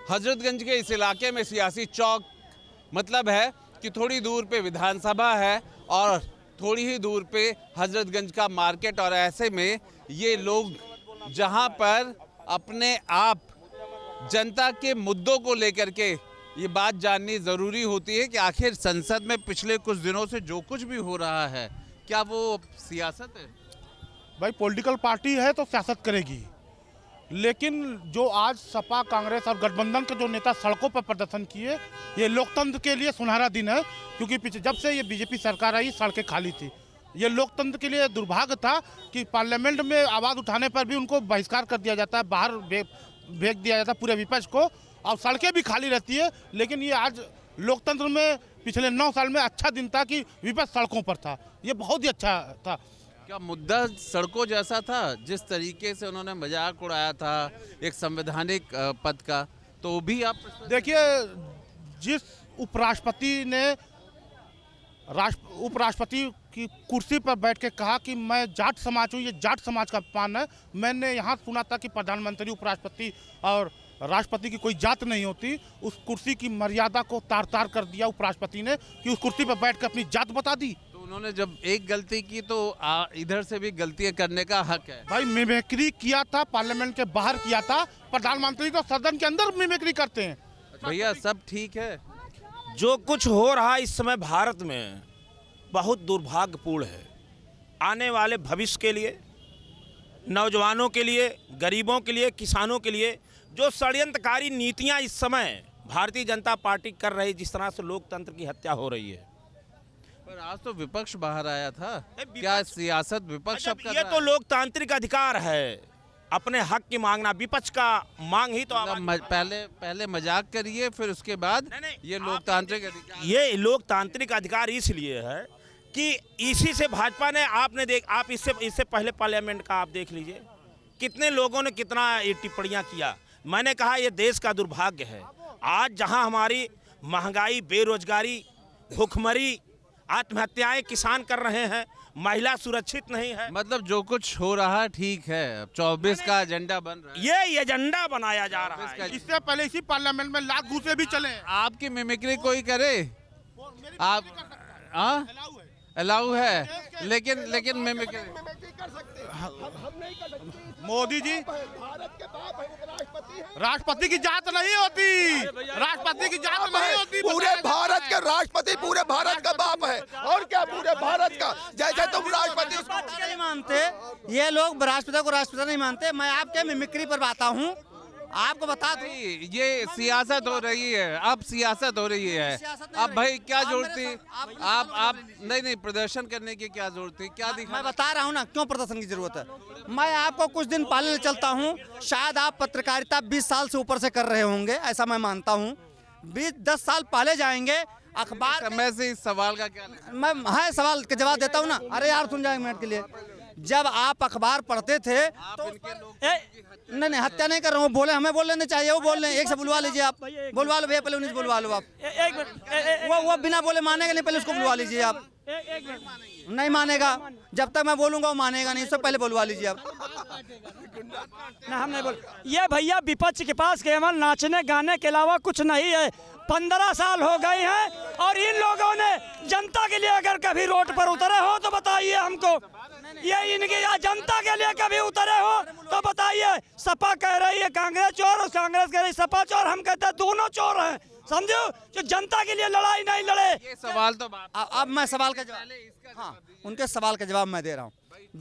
हजरतगंज के इस इलाके में सियासी चौक मतलब है कि थोड़ी दूर पे विधानसभा है और थोड़ी ही दूर पे हजरतगंज का मार्केट। और ऐसे में ये लोग जहां पर अपने आप जनता के मुद्दों को लेकर के ये बात जाननी ज़रूरी होती है कि आखिर संसद में पिछले कुछ दिनों से जो कुछ भी हो रहा है क्या वो सियासत है? भाई पॉलिटिकल पार्टी है तो सियासत करेगी, लेकिन जो आज सपा कांग्रेस और गठबंधन के जो नेता सड़कों पर प्रदर्शन किए, ये लोकतंत्र के लिए सुनहरा दिन है। क्योंकि पीछे जब से ये बीजेपी सरकार आई सड़कें खाली थी। ये लोकतंत्र के लिए दुर्भाग्य था कि पार्लियामेंट में आवाज़ उठाने पर भी उनको बहिष्कार कर दिया जाता है, बाहर भेज दिया जाता है पूरे विपक्ष को, और सड़कें भी खाली रहती है। लेकिन ये आज लोकतंत्र में पिछले 9 साल में अच्छा दिन था कि विपक्ष सड़कों पर था, ये बहुत ही अच्छा था। क्या मुद्दा सड़कों जैसा था? जिस तरीके से उन्होंने मजाक उड़ाया था एक संवैधानिक पद का, तो भी आप देखिए, जिस उपराष्ट्रपति ने उपराष्ट्रपति की कुर्सी पर बैठ के कहा कि मैं जाट समाज हूँ, ये जाट समाज का अपमान है। मैंने यहाँ सुना था कि प्रधानमंत्री, उपराष्ट्रपति और राष्ट्रपति की कोई जात नहीं होती। उस कुर्सी की मर्यादा को तार तार कर दिया उपराष्ट्रपति ने कि उस कुर्सी पर बैठ कर अपनी जात बता दी। तो उन्होंने जब एक गलती की तो इधर से भी गलतियां करने का हक है। भाई मिमिक्री किया था, पार्लियामेंट के बाहर किया था, प्रधानमंत्री तो सदन के अंदर मिमिक्री करते हैं। भैया सब ठीक है? जो कुछ हो रहा है इस समय भारत में बहुत दुर्भाग्यपूर्ण है। आने वाले भविष्य के लिए, नौजवानों के लिए, गरीबों के लिए, किसानों के लिए जो षड्यंत्रकारी नीतियां इस समय भारतीय जनता पार्टी कर रही, जिस तरह से लोकतंत्र की हत्या हो रही है। पर आज तो विपक्ष बाहर आया था, क्या सियासत विपक्ष अब कर ये रहा तो है? लोकतांत्रिक अधिकार है अपने हक की मांगना। विपक्ष का मांग ही तो पहले मजाक करिए, फिर उसके बाद ये लोकतांत्रिक अधिकार। ये लोकतांत्रिक अधिकार इसलिए है कि इसी से भाजपा ने आप इससे पहले पार्लियामेंट का आप देख लीजिए कितने लोगों ने कितना ये टिप्पणियां किया। मैंने कहा ये देश का दुर्भाग्य है। आज जहां हमारी महंगाई, बेरोजगारी, भूखमरी, आत्महत्याएं किसान कर रहे हैं, महिला सुरक्षित नहीं है। मतलब जो कुछ हो रहा है ठीक है, 24 का एजेंडा बन रहा है, ये एजेंडा बनाया जा रहा है। इससे पहले इसी पार्लियामेंट में लाख घूसे भी चले। आपकी मिमिक्री कोई करे, आप अलाउ है, लेकिन मिमिक्री मोदी जी राष्ट्रपति की जात नहीं होती, राष्ट्रपति की जात नहीं होती। पूरे भारत के राष्ट्रपति पूरे भारत का बाप है, और क्या पूरे भारत का। जैसे तुम राष्ट्रपति नहीं मानते, ये लोग राष्ट्रपिता को राष्ट्रपिता नहीं मानते। मैं आपके मिमिक्री पर आता हूँ, आपको बता दूं, ये सियासत हो रही है, अब सियासत हो रही है। अब भाई क्या जरूरत थी? आप नहीं प्रदर्शन करने की क्या जरूरत थी? क्या दिखा? मैं बता रहा हूँ ना क्यों प्रदर्शन की जरूरत है। मैं आपको कुछ दिन पहले चलता हूँ, शायद आप पत्रकारिता 20 साल से ऊपर से कर रहे होंगे, ऐसा मैं मानता हूँ। 20-10 साल पहले जाएंगे अखबार समय से इस सवाल का क्या मैं सवाल का जवाब देता हूँ ना। अरे यार सुन जाओ एक मिनट के लिए। जब आप अखबार पढ़ते थे तो नहीं हत्या नहीं कर रहा हूँ, बोले हमें बोल लेने चाहिए, वो बोल रहे हैं। एक से बुलवा लीजिए, आप बुलवा लो भैया, पहले उन्हीं से बुलवा लो आप। एक मिनट, वो बिना बोले मानेगा नहीं, पहले उसको बुलवा लीजिए आप। नहीं मानेगा, जब तक मैं बोलूंगा वो मानेगा नहीं, उससे पहले बुलवा लीजिए आप। ना हम नहीं बोल, ये भैया विपक्ष के पास केवल नाचने गाने के अलावा कुछ नहीं है। 15 साल हो गए हैं और इन लोगों ने जनता के लिए अगर कभी रोड पर उतरे हो तो बताइए हमको। ये इनकी जनता के लिए कभी उतरे हो तो बताइए। सपा कह रही है कांग्रेस चोर और कांग्रेस कह रही सपा चोर, हम कहते हैं दोनों चोर हैं। समझो, जो जनता के लिए लड़ाई नहीं लड़े। ये सवाल तो अब मैं सवाल का जवाब, हाँ उनके सवाल का जवाब मैं दे रहा हूँ।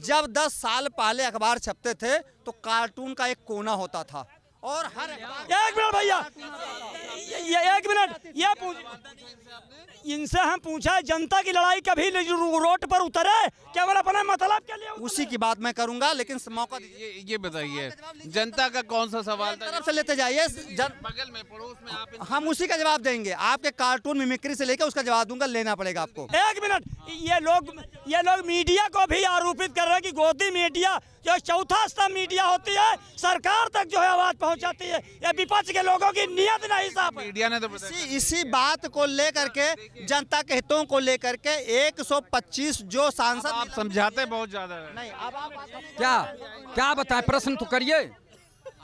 जब 10 साल पहले अखबार छपते थे तो कार्टून का एक कोना होता था और हर एक मिनट भैया, ये एक मिनट, ये इनसे हम पूछा जनता की लड़ाई कभी रोड पर उतरे केवल अपने मतलब के लिए? उसी की बात मैं करूंगा, लेकिन मौका दीजिए। ये बताइए जनता का कौन सा सवाल था? तरफ से लेते जाइए, बगल में पड़ोस में आप हम उसी का जवाब देंगे। आपके कार्टून मिमिक्री से लेकर उसका जवाब दूंगा, लेना पड़ेगा आपको। एक मिनट, ये लोग मीडिया को भी आरोपित कर रहे हैं कि गोदी मीडिया जो चौथा स्तंभ मीडिया होती है, सरकार तक जो है आवाज पहुंचाती है। ये विपक्ष के लोगों की नियत नहीं साफ है। मीडिया ने तो इसी बात को लेकर के, जनता के हितों को लेकर के 125 जो सांसद, आप समझाते बहुत ज्यादा है। नहीं अब आप क्या बताएं, प्रश्न तो करिए।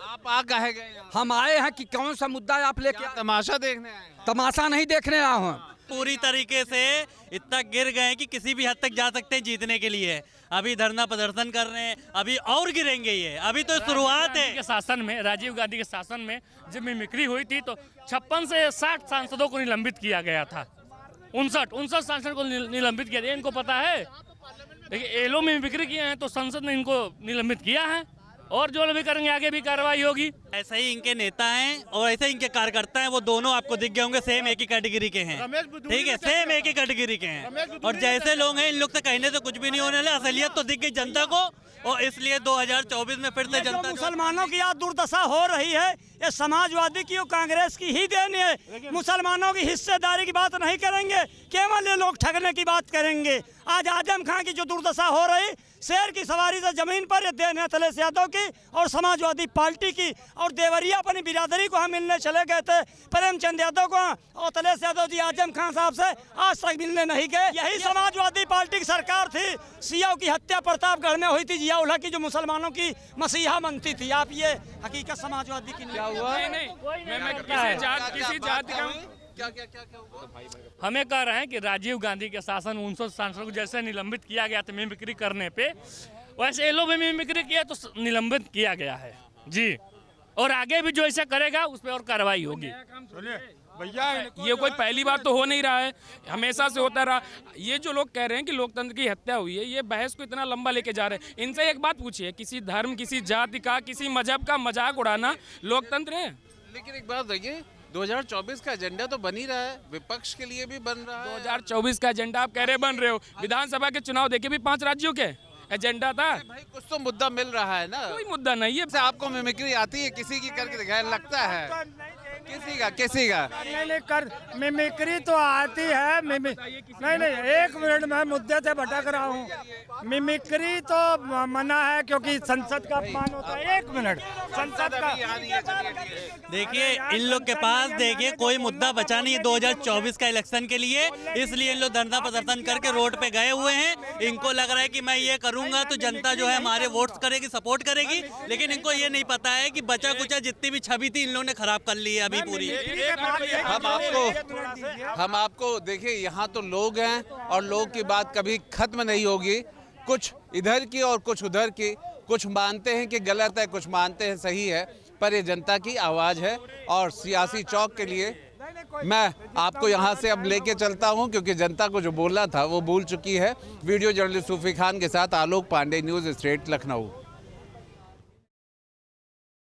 आप आ कहे गए यहाँ? हम आए हैं कि कौन सा मुद्दा आप लेके क्या तमाशा देखने आए हैं? तमाशा नहीं देखने आए हैं। पूरी तरीके से इतना गिर गए हैं कि किसी भी हद तक जा सकते हैं जीतने के लिए। अभी धरना प्रदर्शन कर रहे हैं, अभी और गिरेंगे ये, अभी तो शुरुआत है। के शासन में, राजीव गांधी के शासन में जब मिमिक्री हुई थी तो 56 से 60 सांसदों को निलंबित किया गया था। 59 सांसद को निलंबित किया गया। इनको पता है, देखिए ये लोग मिमिक्री किए हैं तो संसद ने इनको निलंबित किया है और जो लोग भी करेंगे आगे भी कार्रवाई होगी। ऐसे ही इनके नेता हैं और ऐसे ही इनके कार्यकर्ता हैं, वो दोनों आपको दिख गए होंगे, सेम एक ही कैटेगरी के हैं। ठीक है, सेम एक ही कैटेगरी के हैं। और जैसे लोग हैं, इन लोग से कहने से कुछ भी नहीं होने वाला। असलियत तो दिख गई जनता को, और इसलिए 2024 में फिर से जनता मुसलमानों की आज दुर्दशा हो रही है, ये समाजवादी की और कांग्रेस की ही देन है। मुसलमानों की हिस्सेदारी की बात नहीं करेंगे, केवल ये लोग ठगने की बात करेंगे। आज आजम खान की जो दुर्दशा हो रही, शेर की सवारी से जमीन पर, ये देन है अखिलेश यादव की और समाजवादी पार्टी की। और देवरिया अपनी बिरादरी को हम मिलने चले गए थे, प्रेमचंद यादव को, और अखिलेश यादव जी आजम खान साहब से आज तक मिलने नहीं गए। यही समाजवादी पार्टी की सरकार थी। सियाओं की हत्या प्रतापगढ़ में हुई थी, जिया उल्हा की, जो मुसलमानों की मसीहा बनती थी। आप ये हकीकत समाजवादी की नहीं हुआ? किसी जाति का क्या हुआ? हमें कह रहे हैं कि राजीव गांधी के शासन 59 सांसदों को जैसे निलंबित किया गया था मिमिक्री करने पे, वैसे ये लोग भी मिमिक्री किया तो निलंबित किया गया है जी। और आगे भी जो ऐसा करेगा उस पर और कार्रवाई होगी। भैया ये कोई पहली बार तो हो नहीं रहा है, हमेशा से होता रहा। ये जो लोग कह रहे हैं कि लोकतंत्र की हत्या हुई है, ये बहस को इतना लंबा लेके जा रहे हैं। इनसे एक बात पूछिए, किसी धर्म, किसी जाति का, किसी मजहब का मजाक उड़ाना लोकतंत्र है? लेकिन एक बात देखिए, 2024 का एजेंडा तो बन ही रहा है, विपक्ष के लिए भी बन रहा है। 2024 का एजेंडा आप कह रहे बन रहे हो, विधानसभा के चुनाव देखिए भी 5 राज्यों के एजेंडा था। भाई कुछ तो मुद्दा मिल रहा है ना। कोई मुद्दा नहीं है। आपको मिमिक्री आती है? किसी की करके दिखाया लगता है? किसी का नहीं कर मिमिक्री तो आती है। नहीं, एक मिनट में मुद्दे से भटक रहा हूँ। मिमिक्री तो मना है क्योंकि संसद का अपमान होता है। एक मिनट, संसद का देखिए, इन लोग के पास देखिए कोई मुद्दा बचा नहीं है 2024 का इलेक्शन के लिए, इसलिए इन लोग धरना प्रदर्शन करके रोड पे गए हुए हैं। इनको लग रहा है कि मैं ये करूंगा तो जनता जो है हमारे वोट्स करेगी, सपोर्ट करेगी, लेकिन इनको ये नहीं पता है कि बचा कुचा जितनी भी छवि थी इन लोगों ने खराब कर ली है अभी पूरी। हम आपको देखिए, यहाँ तो लोग हैं और लोग की बात कभी खत्म नहीं होगी। कुछ इधर की और कुछ उधर की, कुछ मानते हैं कि गलत है, कुछ मानते हैं सही है, पर ये जनता की आवाज़ है। और सियासी चौक के लिए मैं आपको यहाँ से अब लेके चलता हूँ, क्योंकि जनता को जो बोलना था वो भूल चुकी है। वीडियो जर्नलिस्ट सूफी खान के साथ आलोक पांडे, न्यूज़ स्टेट, लखनऊ।